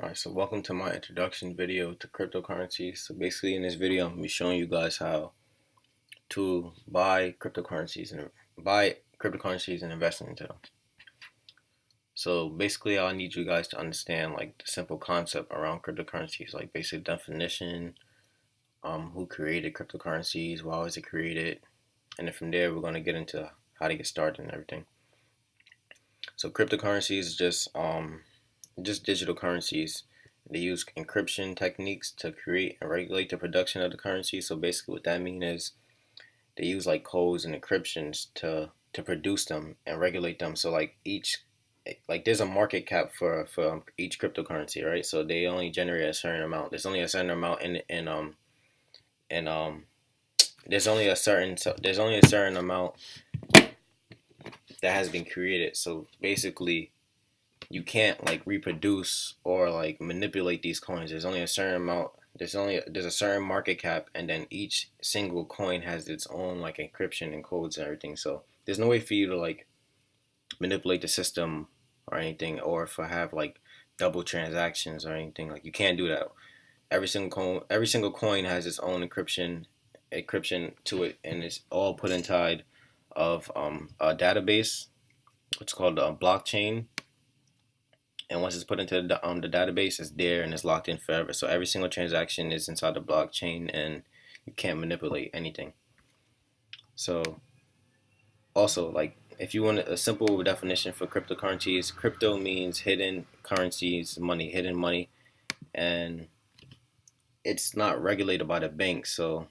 Alright, so welcome to my introduction video to cryptocurrencies. So basically in this video I'm going to be showing you guys how to buy cryptocurrencies and invest into them. So basically I need you guys to understand like the simple concept around cryptocurrencies, like basic definition, who created cryptocurrencies, why was it created, and then from there we're going to get into how to get started and everything. So cryptocurrencies is just digital currencies. They use encryption techniques to create and regulate the production of the currency. So basically what that means is they use like codes and encryptions to produce them and regulate them. So there's a market cap for each cryptocurrency, right? So they only generate a certain amount. There's only a certain amount in there's only a certain amount that has been created. So basically you can't like reproduce or like manipulate these coins. There's only a certain amount. There's a certain market cap, and then each single coin has its own like encryption and codes and everything. So there's no way for you to like manipulate the system or anything, or for have like double transactions or anything. Like you can't do that. Every single coin has its own encryption to it, and it's all put inside of a database. It's called a blockchain, and once it's put into the database, it's there and it's locked in forever. So every single transaction is inside the blockchain, and you can't manipulate anything. So also, like if you want a simple definition for cryptocurrencies, crypto means hidden currencies, money, hidden money, and it's not regulated by the bank. So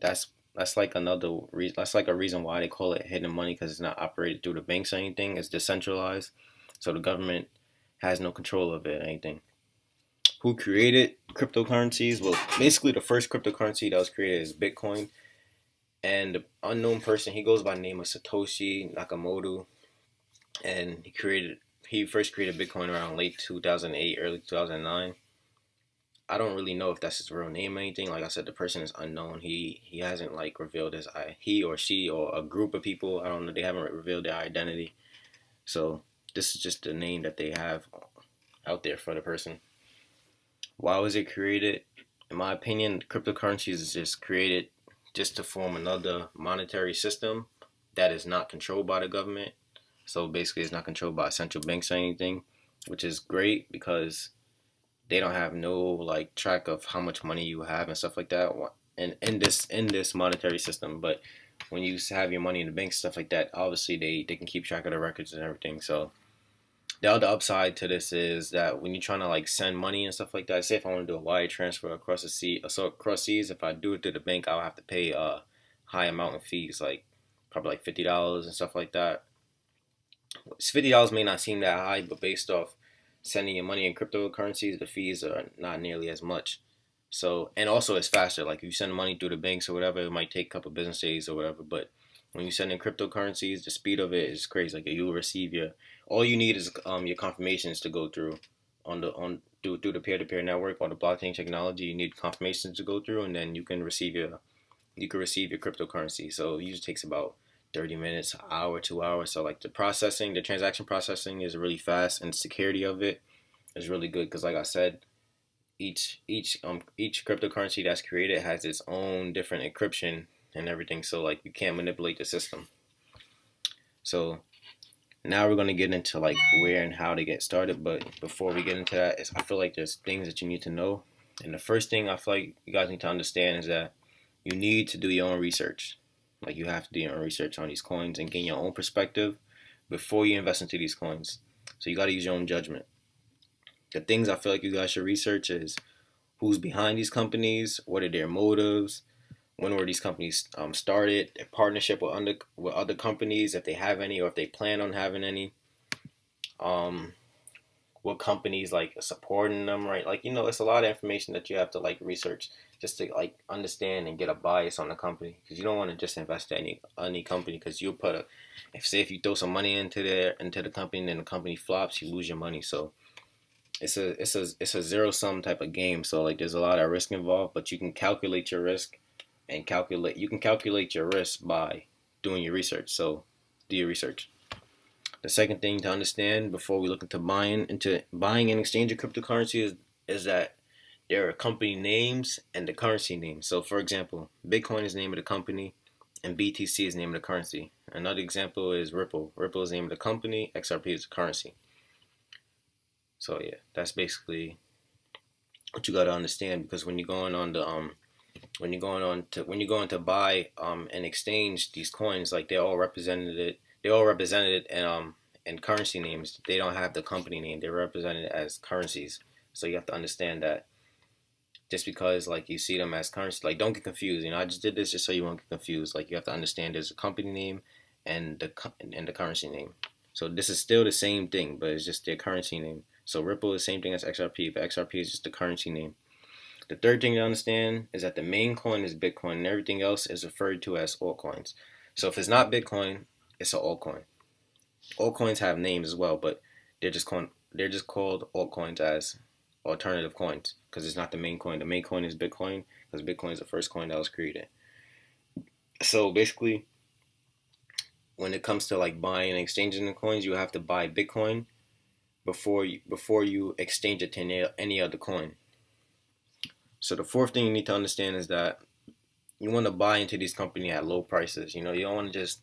that's that's like another reason. That's like a reason why they call it hidden money, because it's not operated through the banks or anything. It's decentralized, so the government has no control of it or anything. Who created cryptocurrencies? Well, basically the first cryptocurrency that was created is Bitcoin, and the unknown person, he goes by the name of Satoshi Nakamoto, and he first created Bitcoin around late 2008, early 2009. I don't really know if that's his real name or anything. Like I said, the person is unknown. He hasn't like revealed he or she or a group of people. I don't know. They haven't revealed their identity. So this is just the name that they have out there for the person. Why was it created? In my opinion, cryptocurrencies is just created just to form another monetary system that is not controlled by the government. So basically, it's not controlled by central banks or anything, which is great because they don't have no like track of how much money you have and stuff like that. And in this monetary system, but when you have your money in the bank, stuff like that, obviously they can keep track of the records and everything. So the other upside to this is that when you're trying to like send money and stuff like that, say if I want to do a wire transfer across the sea, so across seas, if I do it through the bank, I'll have to pay a high amount of fees, like probably like $50 and stuff like that. $50 may not seem that high, but based off sending your money in cryptocurrencies, the fees are not nearly as much. So, and also it's faster. Like if you send money through the banks or whatever, it might take a couple business days or whatever. But when you send in cryptocurrencies, the speed of it is crazy. Like you'll receive all you need is your confirmations to go through on through the peer to peer network or the blockchain technology. You need confirmations to go through, and then you can receive your cryptocurrency. So it usually takes about 30 minutes, an hour, 2 hours. So like the transaction processing is really fast, and the security of it is really good because, like I said, each cryptocurrency that's created has its own different encryption and everything. So like you can't manipulate the system. So now we're gonna get into like where and how to get started. But before we get into that, I feel like there's things that you need to know. And the first thing I feel like you guys need to understand is that you need to do your own research. Like you have to do your own research on these coins and gain your own perspective before you invest into these coins. So you got to use your own judgment. The things I feel like you guys should research is who's behind these companies, what are their motives, when were these companies started, their partnership with other companies, if they have any or if they plan on having any, um, what companies like supporting them, right? Like it's a lot of information that you have to like research just to like understand and get a bias on the company, because you don't want to just invest in any company, because you'll if you throw some money into the company and then the company flops, you lose your money. So it's a zero sum type of game. So like there's a lot of risk involved, but you can calculate your risk and calculate your risk by doing your research. So do your research. The second thing to understand before we look into buying and exchanging cryptocurrency is that there are company names and the currency name. So for example, Bitcoin is the name of the company and BTC is the name of the currency. Another example is Ripple. Ripple is the name of the company, XRP is the currency. So yeah, that's basically what you got to understand, because when you're going on the when you're going to buy and exchange these coins, like they're all represented in currency names. They don't have the company name. They're represented as currencies. So you have to understand that just because like you see them as currency, like don't get confused. I just did this just so you won't get confused. Like you have to understand there's a company name and the currency name. So this is still the same thing, but it's just their currency name. So Ripple is the same thing as XRP, but XRP is just the currency name. The third thing to understand is that the main coin is Bitcoin and everything else is referred to as altcoins. So if it's not Bitcoin, it's an altcoin. Altcoins have names as well, but they're just called altcoins as alternative coins because it's not the main coin. The main coin is Bitcoin because Bitcoin is the first coin that was created. So basically, when it comes to like buying and exchanging the coins, you have to buy Bitcoin before you exchange it to any other coin. So the fourth thing you need to understand is that you want to buy into these companies at low prices. You don't want to just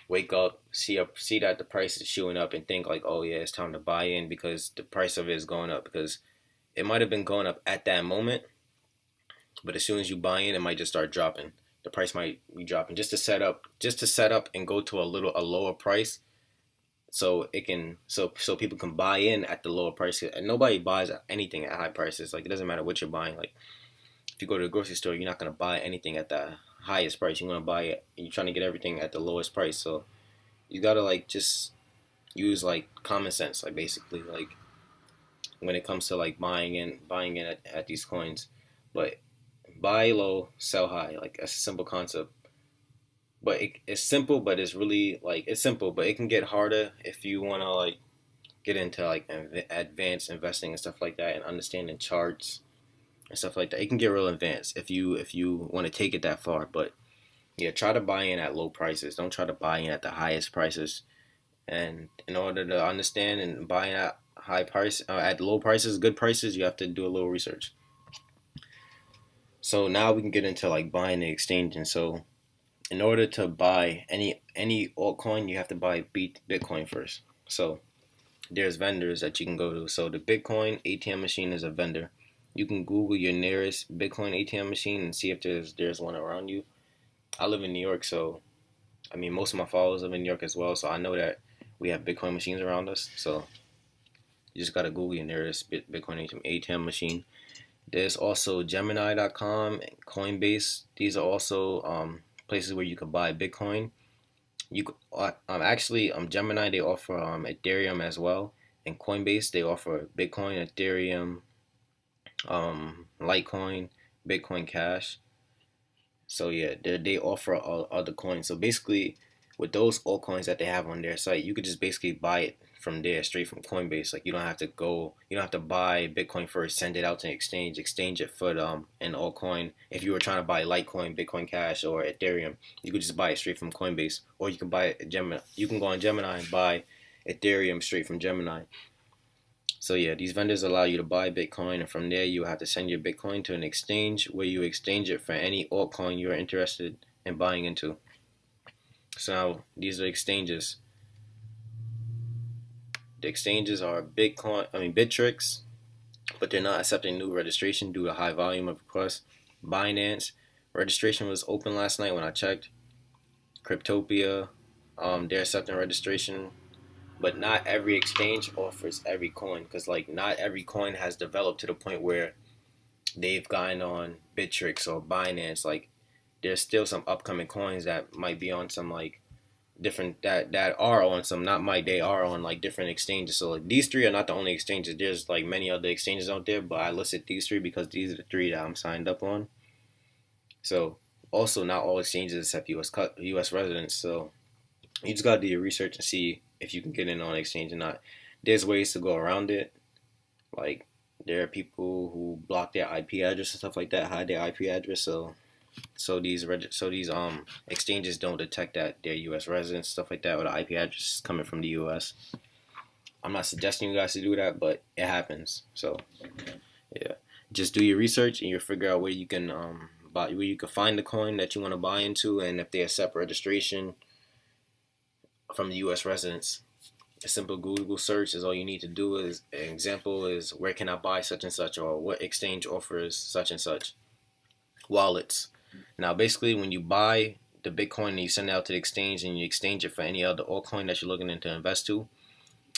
wake up, see that the price is shooting up and think like, oh yeah, it's time to buy in because the price of it is going up. Because it might have been going up at that moment, but as soon as you buy in, it might just start dropping. The price might be dropping just to set up and go to a lower price, so people can buy in at the lower price. And nobody buys anything at high prices. Like it doesn't matter what you're buying. Like if you go to the grocery store, you're not gonna buy anything at the highest price. You're gonna buy it. You're trying to get everything at the lowest price. So you gotta like just use like common sense. Like basically like when it comes to like buying in at these coins, but buy low, sell high. Like that's a simple concept. But it's simple, but it's really like it's simple, but it can get harder if you wanna like get into like advanced investing and stuff like that and understanding charts and stuff like that. It can get real advanced if you want to take it that far. But yeah, try to buy in at low prices. Don't try to buy in at the highest prices. And in order to understand and buy at at low prices, good prices, you have to do a little research. So now we can get into like buying and exchanging. So in order to buy any altcoin, you have to buy Bitcoin first. So there's vendors that you can go to. So the Bitcoin ATM machine is a vendor. You can Google your nearest Bitcoin ATM machine and see if there's one around you. I live in New York, so I mean most of my followers live in New York as well. So I know that we have Bitcoin machines around us. So you just gotta Google your nearest Bitcoin ATM machine. There's also Gemini.com and Coinbase. These are also places where you can buy Bitcoin. Gemini, they offer Ethereum as well, and Coinbase they offer Bitcoin, Ethereum, Litecoin, Bitcoin Cash. So yeah, they offer all other coins. So basically, with those altcoins that they have on their site, you could just basically buy it from there, straight from Coinbase. Like you don't have to buy Bitcoin first, send it out to exchange it for an altcoin. If you were trying to buy Litecoin, Bitcoin Cash, or Ethereum, you could just buy it straight from Coinbase, or you can buy it Gemini. You can go on Gemini and buy Ethereum straight from Gemini. So yeah, these vendors allow you to buy Bitcoin, and from there you have to send your Bitcoin to an exchange where you exchange it for any altcoin you are interested in buying into. So now these are exchanges. The exchanges are Bittrex, but they're not accepting new registration due to high volume of requests. Binance registration was open last night when I checked. Cryptopia, they're accepting registration, but not every exchange offers every coin because like not every coin has developed to the point where they've gotten on Bittrex or Binance. Like there's still some upcoming coins that might be on some like different that are on some not might they are on like different exchanges. So like these three are not the only exchanges. There's like many other exchanges out there, but I listed these three because these are the three that I'm signed up on. So also not all exchanges accept US residents. So you just gotta do your research and see if you can get in on an exchange or not. There's ways to go around it. Like there are people who block their IP address and stuff like that, hide their IP address. So So these exchanges don't detect that they're U.S. residents, stuff like that, or the IP address is coming from the U.S. I'm not suggesting you guys to do that, but it happens. So yeah, just do your research and you'll figure out where you can buy, where you can find the coin that you want to buy into, and if they accept registration from the U.S. residents. A simple Google search is all you need to do. Is an example is where can I buy such and such, or what exchange offers such and such wallets. Now, basically, when you buy the Bitcoin and you send it out to the exchange and you exchange it for any other altcoin that you're looking into invest to,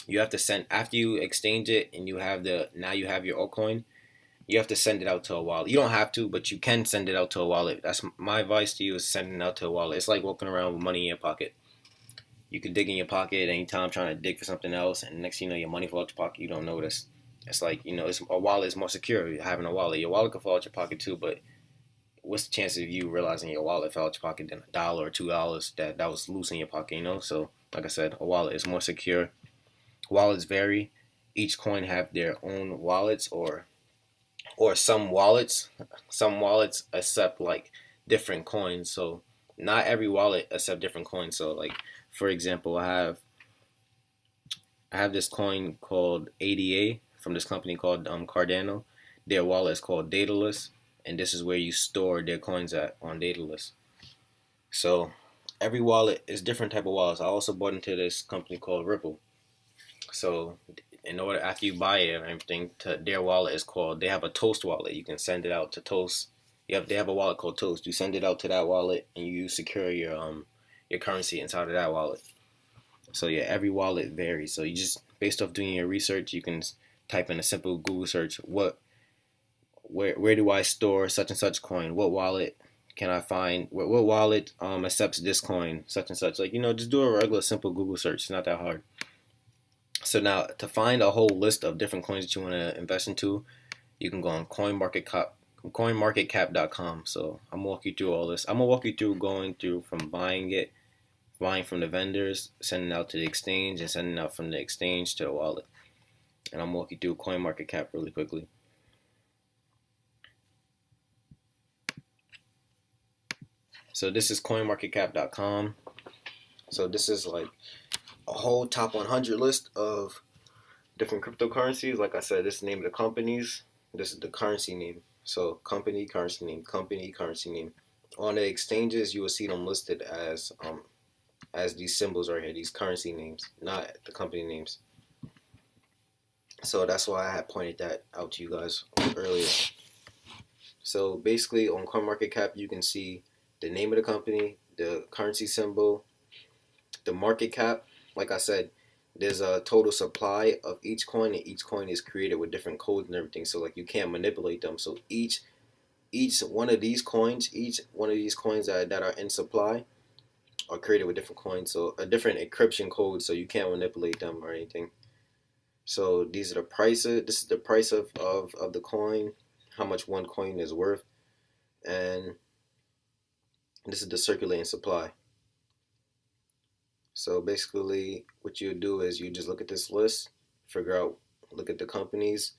you have to send after you exchange it and you have your altcoin. You have to send it out to a wallet. You don't have to, but you can send it out to a wallet. That's my advice to you is sending it out to a wallet. It's like walking around with money in your pocket. You can dig in your pocket anytime trying to dig for something else, and next thing you know, your money falls out your pocket. You don't notice. It's like it's a wallet is more secure. Having a wallet, your wallet can fall out your pocket too, but what's the chance of you realizing your wallet fell out your pocket than $1 or $2 that was loose in your pocket? So like I said, a wallet is more secure. Wallets vary. Each coin have their own wallets, or some wallets accept like different coins. So not every wallet accept different coins. So like for example, I have this coin called ADA from this company called Cardano. Their wallet is called Daedalus, and this is where you store their coins at on Daedalus. So every wallet is different type of wallets. I also bought into this company called Ripple. So in order after you buy it and everything, to their wallet is called. They have a Toast wallet. You can send it out to Toast. They have a wallet called Toast. You send it out to that wallet and you secure your currency inside of that wallet. So yeah, every wallet varies. So you just based off doing your research, you can type in a simple Google search. Where do I store such and such coin? What wallet can I find? What wallet accepts this coin? Such and such. Like just do a regular simple Google search. It's not that hard. So now to find a whole list of different coins that you want to invest into, you can go on coinmarketcap.com. So I'm gonna walk you through all this. I'm gonna walk you through going through from buying from the vendors, sending out to the exchange, and sending out from the exchange to the wallet. And I'm walking through CoinMarketCap really quickly. So this is coinmarketcap.com. So this is like a whole top 100 list of different cryptocurrencies. Like I said, this is the name of the companies. This is the currency name. So company, currency name, company, currency name. On the exchanges, you will see them listed as these symbols right here, these currency names, not the company names. So that's why I had pointed that out to you guys earlier. So basically on CoinMarketCap, you can see the name of the company, the currency symbol, the market cap. Like I said, there's a total supply of each coin, and each coin is created with different codes and everything. So like you can't manipulate them. So each one of these coins, that are in supply are created with different coins. So a different encryption code, so you can't manipulate them or anything. So these are the prices. This is the price of the coin, how much one coin is worth, and this is the circulating supply. So basically, what you do is you just look at this list, look at the companies.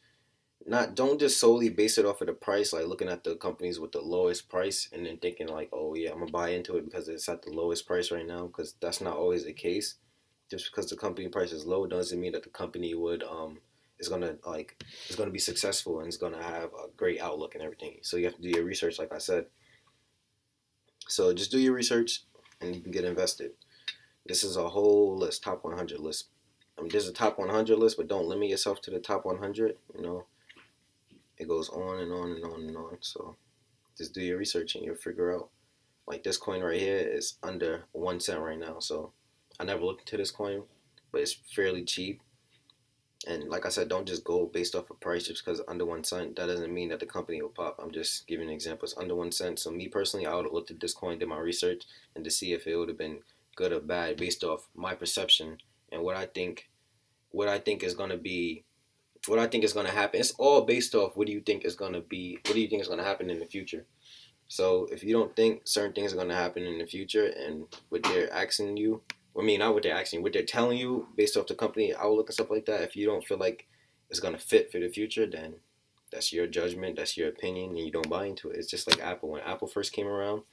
Don't just solely base it off of the price, like looking at the companies with the lowest price and then thinking like, oh yeah, I'm gonna buy into it because it's at the lowest price right now. Because that's not always the case. Just because the company price is low doesn't mean that the company is gonna be successful and is gonna have a great outlook and everything. So you have to do your research, like I said. So just do your research and you can get invested. This is a whole list, top 100 list. I mean, there's a top 100 list, but don't limit yourself to the top 100. It goes on and on and on and on. So just do your research and you'll figure out. Like this coin right here is under 1 cent right now. So I never looked into this coin, but it's fairly cheap. And like I said, don't just go based off of price just because under 1 cent. That doesn't mean that the company will pop. I'm just giving an example. It's under 1 cent. So me personally, I would have looked at this coin, did my research, and to see if it would have been good or bad based off my perception and what I think is gonna be what I think is gonna happen. It's all based off what do you think is gonna happen in the future. So if you don't think certain things are gonna happen in the future and what they're asking you, I mean not what they're asking, what they're telling you based off the company outlook and stuff like that, if you don't feel like it's gonna fit for the future, then That's your judgment. That's your opinion, and you don't buy into it. It's just like Apple. When Apple first came around,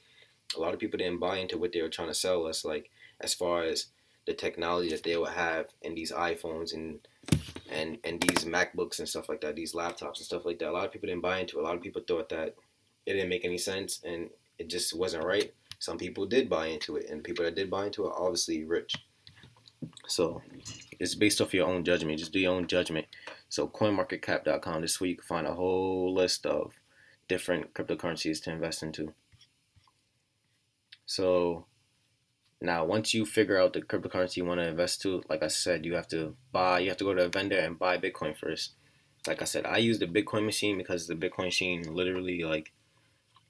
a lot of people didn't buy into what they were trying to sell us, like as far as the technology that they would have in these iPhones and these MacBooks and stuff like that, these laptops and stuff like that. A lot of people didn't buy into it. A lot of people thought that it didn't make any sense and it just wasn't right. Some people did buy into it, and people that did buy into it are obviously rich. So it's based off your own judgment. Just do your own judgment. So coinmarketcap.com, this week you can find a whole list of different cryptocurrencies to invest into. So now once you figure out the cryptocurrency you want to invest to, like I said, you have to go to a vendor and buy Bitcoin first. Like I said, I use the Bitcoin machine because the Bitcoin machine literally like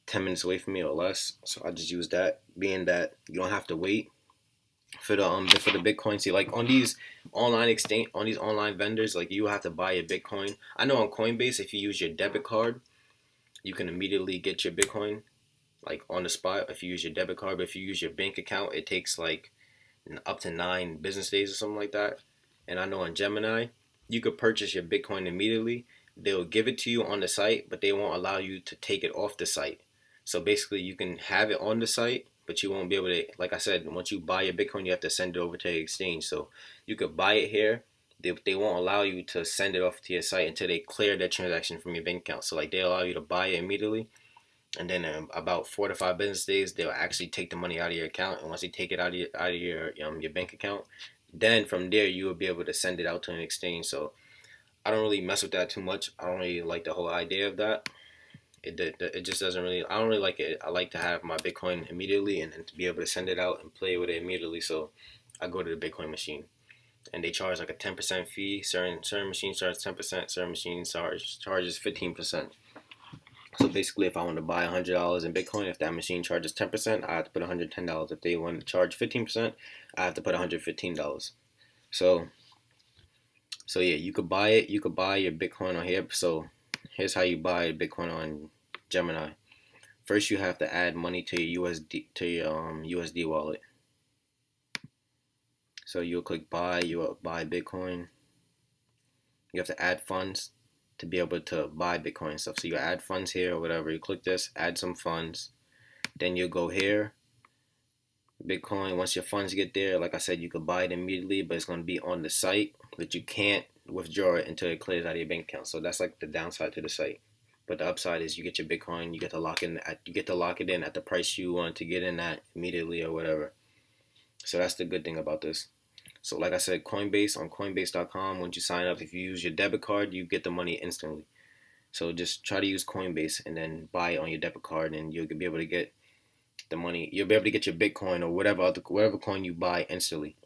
10 minutes away from me or less. So I just use that, being that you don't have to wait for the Bitcoin. See, like on these online vendors, like you have to buy a Bitcoin. I know on Coinbase, if you use your debit card, you can immediately get your Bitcoin like on the spot if you use your debit card. But if you use your bank account, it takes like up to 9 business days or something like that. And I know on Gemini, you could purchase your Bitcoin immediately. They'll give it to you on the site, but they won't allow you to take it off the site. So basically, you can have it on the site, but you won't be able to. Like I said, once you buy your Bitcoin, you have to send it over to the exchange. So you could buy it here. They won't allow you to send it off to your site until they clear that transaction from your bank account. So like they allow you to buy it immediately, and then about 4 to 5 business days, they'll actually take the money out of your account. And once they take it out of your bank account, then from there you will be able to send it out to an exchange. So I don't really mess with that too much. I don't really like the whole idea of that. It just doesn't really. I don't really like it. I like to have my Bitcoin immediately and to be able to send it out and play with it immediately. So I go to the Bitcoin machine, and they charge like a 10% fee. Certain machines charge 10%. Certain machines charges 15%. So basically, if I want to buy $100 in Bitcoin, if that machine charges 10%, I have to put $110. If they want to charge 15%, I have to put $115. So yeah, you could buy it. You could buy your Bitcoin on here. So here's how you buy Bitcoin on Gemini. First, you have to add money to your USD wallet. So you'll click buy. You'll buy Bitcoin. You have to add funds to be able to buy Bitcoin and stuff. So you add funds here or whatever. You click this, add some funds. Then you go here, Bitcoin. Once your funds get there, like I said, you could buy it immediately, but it's going to be on the site, but you can't withdraw it until it clears out of your bank account. So that's like the downside to the site. But the upside is you get your Bitcoin, you get to lock it in at the price you want to get in at immediately or whatever. So that's the good thing about this. So like I said, Coinbase, on Coinbase.com, once you sign up, if you use your debit card, you get the money instantly. So just try to use Coinbase and then buy it on your debit card, and you'll be able to get the money. You'll be able to get your Bitcoin or whatever coin you buy instantly.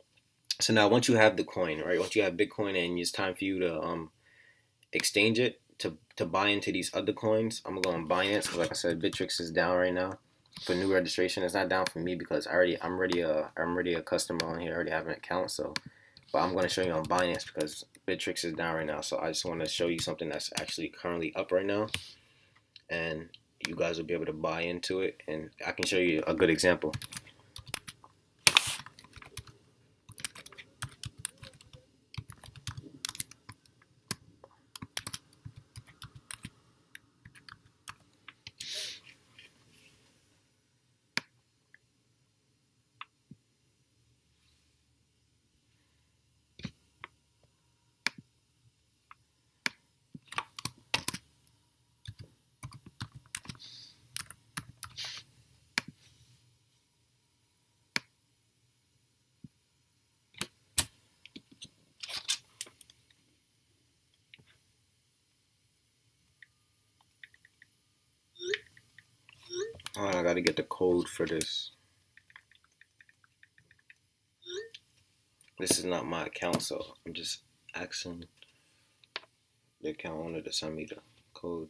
So now once you have the coin, right? Once you have Bitcoin and it's time for you to exchange it to buy into these other coins, I'm gonna go on Binance because like I said, Bittrex is down right now for new registration. It's not down for me because I'm already a customer on here. I already have an account. So, but I'm gonna show you on Binance because Bittrex is down right now. So I just want to show you something that's actually currently up right now, and you guys will be able to buy into it. And I can show you a good example. Oh, I gotta get the code for this. This is not my account, so I'm just asking the account owner to send me the code.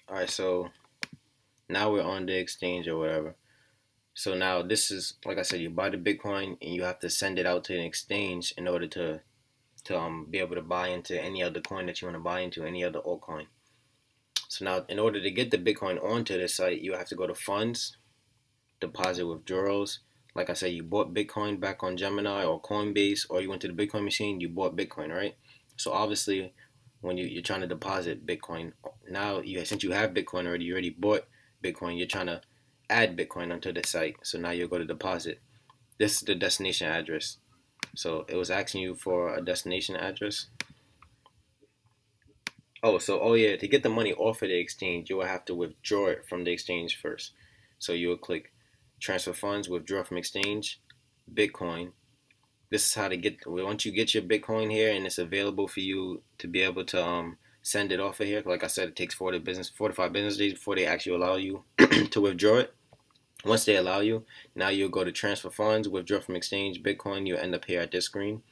All right, so now we're on the exchange or whatever. So now this is, like I said, you buy the Bitcoin and you have to send it out to an exchange in order to be able to buy into any other coin that you want to buy into, any other altcoin. So now, in order to get the Bitcoin onto the site, you have to go to funds, deposit withdrawals. Like I said, you bought Bitcoin back on Gemini or Coinbase, or you went to the Bitcoin machine, you bought Bitcoin, right? So obviously, when you're trying to deposit Bitcoin, now since you have Bitcoin already, you already bought Bitcoin, you're trying to add Bitcoin onto the site. So now you'll go to deposit. This is the destination address. So it was asking you for a destination address. Oh yeah, to get the money off of the exchange, you will have to withdraw it from the exchange first. So you will click transfer funds, withdraw from exchange, Bitcoin. This is how to get. Once you get your Bitcoin here and it's available for you to be able to send it off of here. Like I said, it takes 45 business days before they actually allow you to withdraw it. Once they allow you, now you'll go to transfer funds, withdraw from exchange, Bitcoin. You end up here at this screen.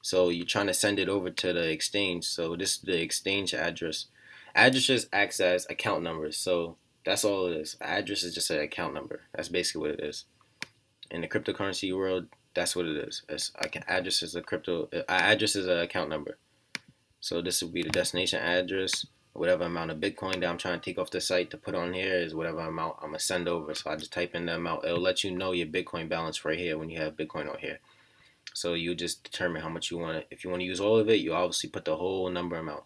So you're trying to send it over to the exchange. So this is the exchange address. Addresses acts as account numbers. So that's all it is. Address is just an account number. That's basically what it is. In the cryptocurrency world, that's what it is. Address is address is an account number. So this would be the destination address. Whatever amount of Bitcoin that I'm trying to take off the site to put on here is whatever amount I'm gonna send over. So I just type in the amount. It'll let you know your Bitcoin balance right here when you have Bitcoin on here. So you just determine how much you want it. If you want to use all of it, you obviously put the whole number amount.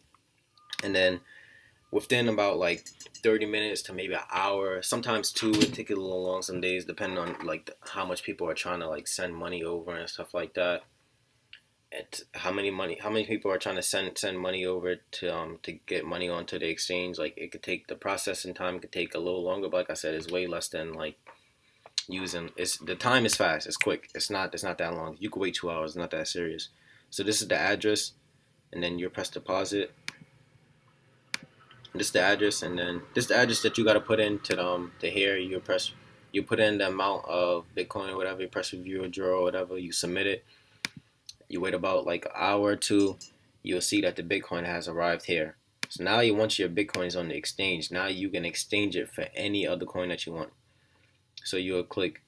And then within about like 30 minutes to maybe an hour, sometimes two, it take a little long some days, depending on like how much people are trying to like send money over and stuff like that. And how many people are trying to send money over to get money onto the exchange. Like it could take, the processing time could take a little longer, but like I said, it's way less than like the time is fast, it's quick, it's not that long. You could wait 2 hours, it's not that serious. So this is the address, and then you press deposit. This is the address, and then this is the address that you got to put into to here. You put in the amount of Bitcoin or whatever, you press review or draw or whatever, you submit it. You wait about like an hour or two, you'll see that the Bitcoin has arrived here. So now once your Bitcoin is on the exchange, now you can exchange it for any other coin that you want. So you'll click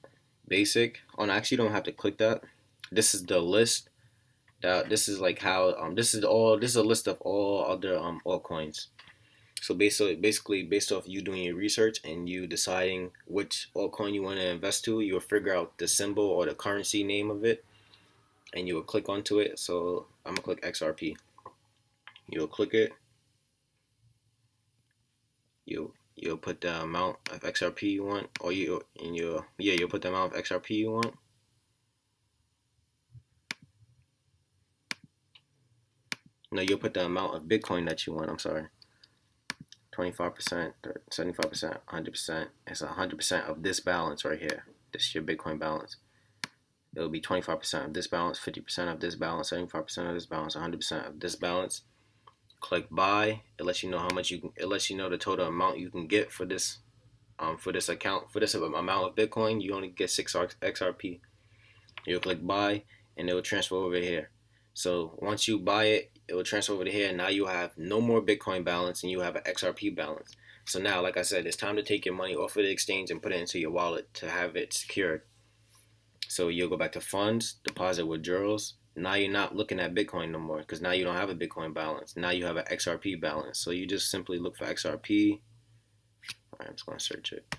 basic. Oh no, actually you don't have to click that. This is the list. This is like how this is a list of all other altcoins. So basically based off you doing your research and you deciding which altcoin you want to invest to, you'll figure out the symbol or the currency name of it, and you will click onto it. So I'm gonna click XRP. You'll click it. You'll put the amount of XRP you want, or you'll put the amount of XRP you want. No, you'll put the amount of Bitcoin that you want. I'm sorry. 25%, 75%, 100%. It's 100% of this balance right here. This is your Bitcoin balance. It'll be 25% of this balance, 50% of this balance, 75% of this balance, 100% of this balance. Click buy. It lets you know how much it lets you know the total amount you can get for this account, for this amount of Bitcoin. You only get 6 XRP. You'll click buy, and it will transfer over here. So once you buy it, it will transfer over to here. Now you have no more Bitcoin balance, and you have an XRP balance. So now, like I said, it's time to take your money off of the exchange and put it into your wallet to have it secured. So you'll go back to funds, deposit withdrawals. Now you're not looking at Bitcoin no more, because now you don't have a Bitcoin balance. Now you have an XRP balance. So you just simply look for XRP. All right, I'm just going to search it.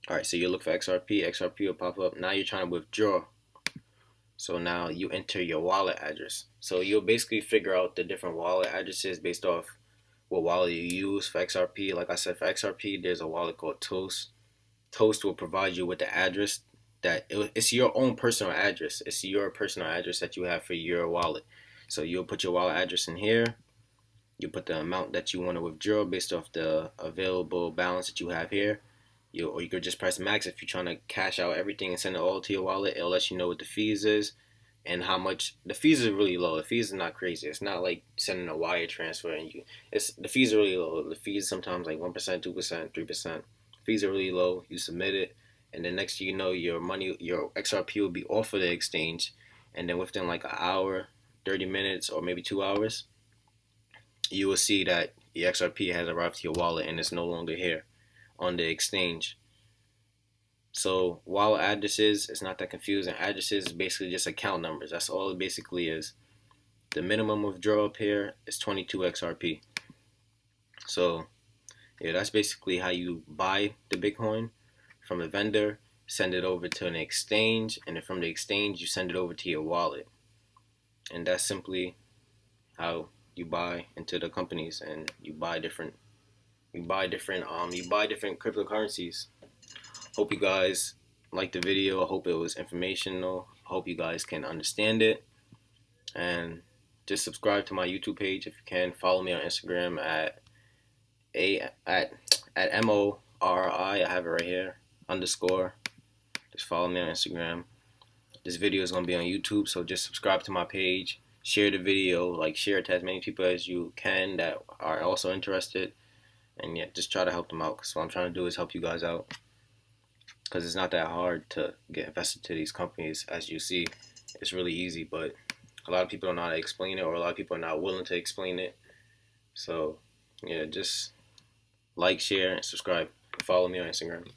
All right, so you look for XRP. XRP will pop up. Now you're trying to withdraw. So now you enter your wallet address. So you'll basically figure out the different wallet addresses based off what wallet you use for XRP. Like I said, for XRP, there's a wallet called Toast. Toast will provide you with the address it's your own personal address. It's your personal address that you have for your wallet. So you'll put your wallet address in here. You put the amount that you want to withdraw based off the available balance that you have here. Or you could just press max if you're trying to cash out everything and send it all to your wallet. It'll let you know what the fees is and how much. The fees are really low. The fees are not crazy. It's not like sending a wire transfer and the fees are really low. The fees sometimes like 1%, 2%, 3%. Fees are really low. You submit it, and then next thing you know, your XRP will be off of the exchange, and then within like an hour, 30 minutes, or maybe 2 hours, you will see that the XRP has arrived to your wallet and it's no longer here on the exchange. So while addresses, it's not that confusing. Addresses is basically just account numbers. That's all it basically is. The minimum withdrawal up here is 22 XRP. So yeah, that's basically how you buy the Bitcoin from a vendor, send it over to an exchange, and then from the exchange you send it over to your wallet. And that's simply how you buy into the companies, and you buy different cryptocurrencies. Hope you guys liked the video. I hope it was informational. I hope you guys can understand it. And just subscribe to my YouTube page if you can. Follow me on Instagram at MORI. I have it right here. _ Just follow me on Instagram. This video is gonna be on YouTube, so just subscribe to my page. Share the video, like share it to as many people as you can that are also interested. And yeah, just try to help them out. Cause what I'm trying to do is help you guys out. Because it's not that hard to get invested to these companies. As you see, it's really easy, but a lot of people don't know how to explain it, or a lot of people are not willing to explain it. So yeah, just like, share, and subscribe. Follow me on Instagram.